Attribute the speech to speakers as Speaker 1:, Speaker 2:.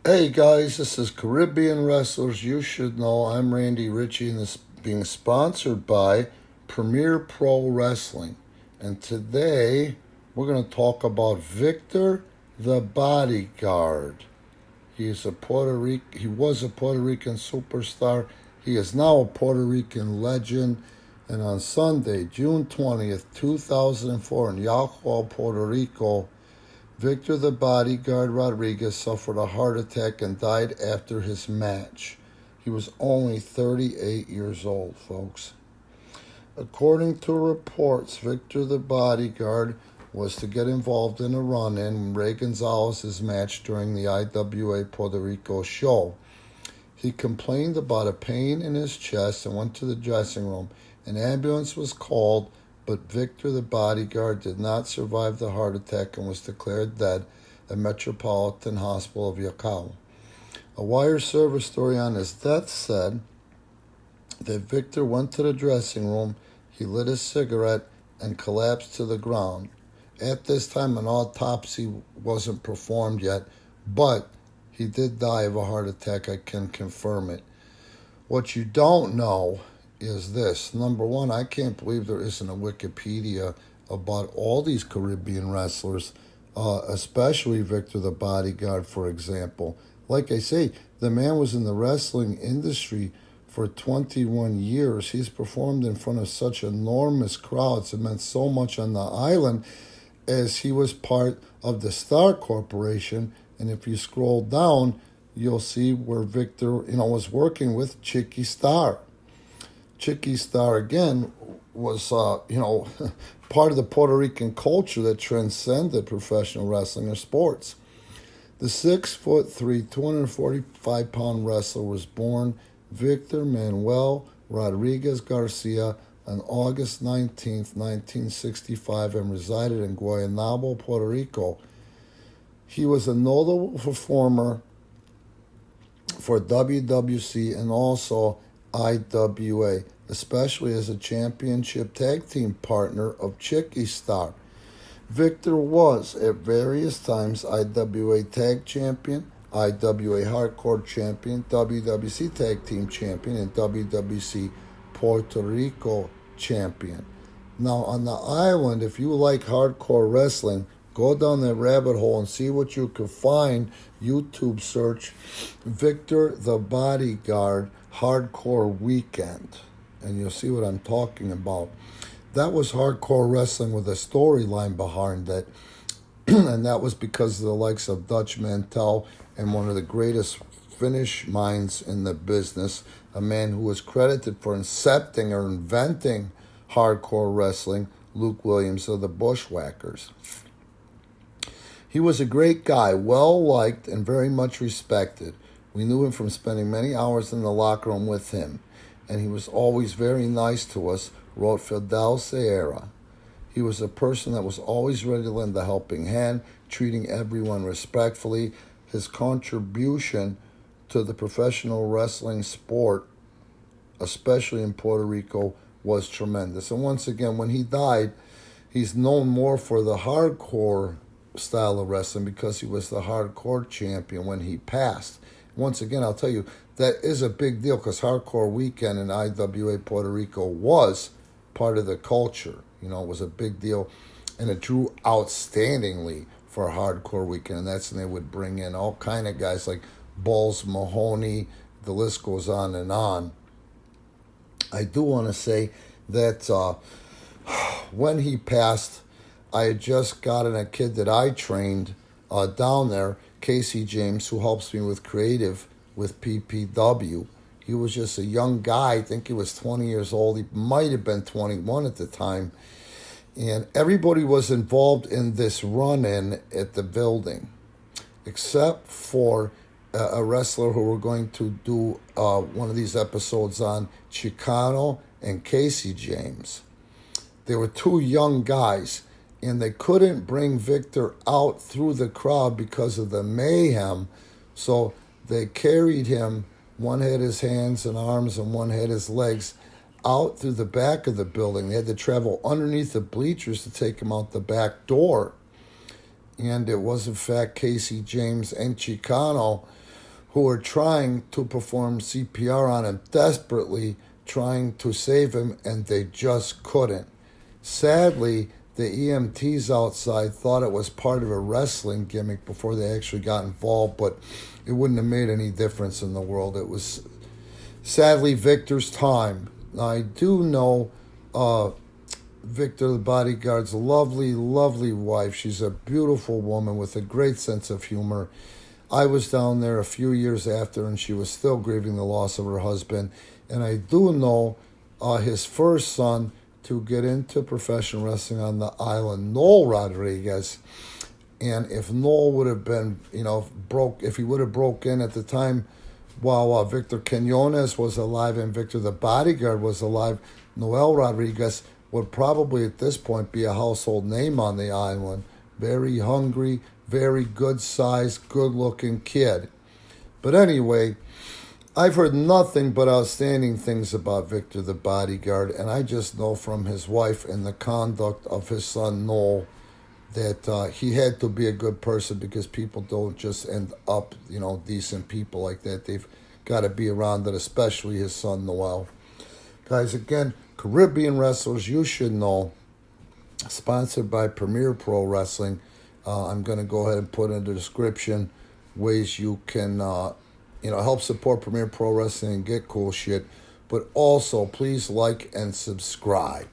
Speaker 1: Hey guys, this is Caribbean Wrestlers You Should Know. I'm Randy Ritchie, and this is being sponsored by Premier Pro Wrestling. And today we're going to talk about Victor the Bodyguard. He was a Puerto Rican superstar. He is now a Puerto Rican legend. And on Sunday, June 20th, 2004, in Yacual, Puerto Rico, Victor the Bodyguard Rodriguez suffered a heart attack and died after his match. He was only 38 years old, folks. According to reports, Victor the Bodyguard was to get involved in a run-in with Ray Gonzalez's match during the IWA Puerto Rico show. He complained about a pain in his chest and went to the dressing room. An ambulance was called, but Victor the Bodyguard did not survive the heart attack and was declared dead at Metropolitan Hospital of Yacual. A wire service story on his death said that Victor went to the dressing room, he lit a cigarette, and collapsed to the ground. At this time, an autopsy wasn't performed yet, but he did die of a heart attack. I can confirm it. What you don't know is this. Number one, I can't believe there isn't a Wikipedia about all these Caribbean wrestlers, especially Victor the Bodyguard, for example. Like I say, the man was in the wrestling industry for 21 years. He's performed in front of such enormous crowds. It meant so much on the island, as he was part of the Star Corporation. And if you scroll down, you'll see where Victor, was working with Chicky Star. Chicky Star, again, was, part of the Puerto Rican culture that transcended professional wrestling or sports. The 6'3", 245-pound wrestler was born Victor Manuel Rodriguez Garcia on August 19, 1965, and resided in Guaynabo, Puerto Rico. He was a notable performer for WWC and also IWA, especially as a championship tag team partner of Chicky Star. Victor was, at various times, IWA Tag Champion, IWA Hardcore Champion, WWC Tag Team Champion, and WWC Puerto Rico Champion. Now, on the island, if you like hardcore wrestling, go down that rabbit hole and see what you can find. YouTube search Victor the Bodyguard Hardcore Weekend, and you'll see what I'm talking about. That was hardcore wrestling with a storyline behind it, and that was because of the likes of Dutch Mantel and one of the greatest finish minds in the business, a man who was credited for inventing hardcore wrestling, Luke Williams of the Bushwhackers. He was a great guy, well-liked and very much respected. We knew him from spending many hours in the locker room with him, and he was always very nice to us, wrote Fidel Sierra. He was a person that was always ready to lend a helping hand, treating everyone respectfully. His contribution to the professional wrestling sport, especially in Puerto Rico, was tremendous. And once again, when he died, he's known more for the hardcore style of wrestling because he was the hardcore champion when he passed. Once again, I'll tell you, that is a big deal because Hardcore Weekend in IWA Puerto Rico was part of the culture. It was a big deal, and it drew outstandingly for Hardcore Weekend, and that's when they would bring in all kind of guys like Balls Mahoney. The list goes on and on. I do want to say that when he passed, I had just gotten a kid that I trained down there, Casey James, who helps me with creative with PPW. He was just a young guy. I think he was 20 years old. He might have been 21 at the time. And everybody was involved in this run-in at the building, except for a wrestler who we're going to do one of these episodes on, Chicano and Casey James. They were two young guys, and they couldn't bring Victor out through the crowd because of the mayhem. So they carried him, one had his hands and arms and one had his legs, out through the back of the building. They had to travel underneath the bleachers to take him out the back door. And it was, in fact, Casey James and Chicano who were trying to perform CPR on him, desperately trying to save him, and they just couldn't. Sadly, the EMTs outside thought it was part of a wrestling gimmick before they actually got involved, but it wouldn't have made any difference in the world. It was sadly Victor's time. Now, I do know Victor, the bodyguard's lovely, lovely wife. She's a beautiful woman with a great sense of humor. I was down there a few years after, and she was still grieving the loss of her husband. And I do know his first son to get into professional wrestling on the island, Noel Rodriguez. And if Noel would have been, if he would have broke in at the time while Victor Quinones was alive and Victor the Bodyguard was alive, Noel Rodriguez would probably at this point be a household name on the island. Very hungry, very good sized, good looking kid. But anyway, I've heard nothing but outstanding things about Victor the Bodyguard, and I just know from his wife and the conduct of his son Noel that he had to be a good person, because people don't just end up, decent people like that. They've got to be around it, especially his son Noel. Guys, again, Caribbean Wrestlers, you should know, sponsored by Premier Pro Wrestling. I'm going to go ahead and put in the description ways you can help support Premier Pro Wrestling and get cool shit. But also, please like and subscribe.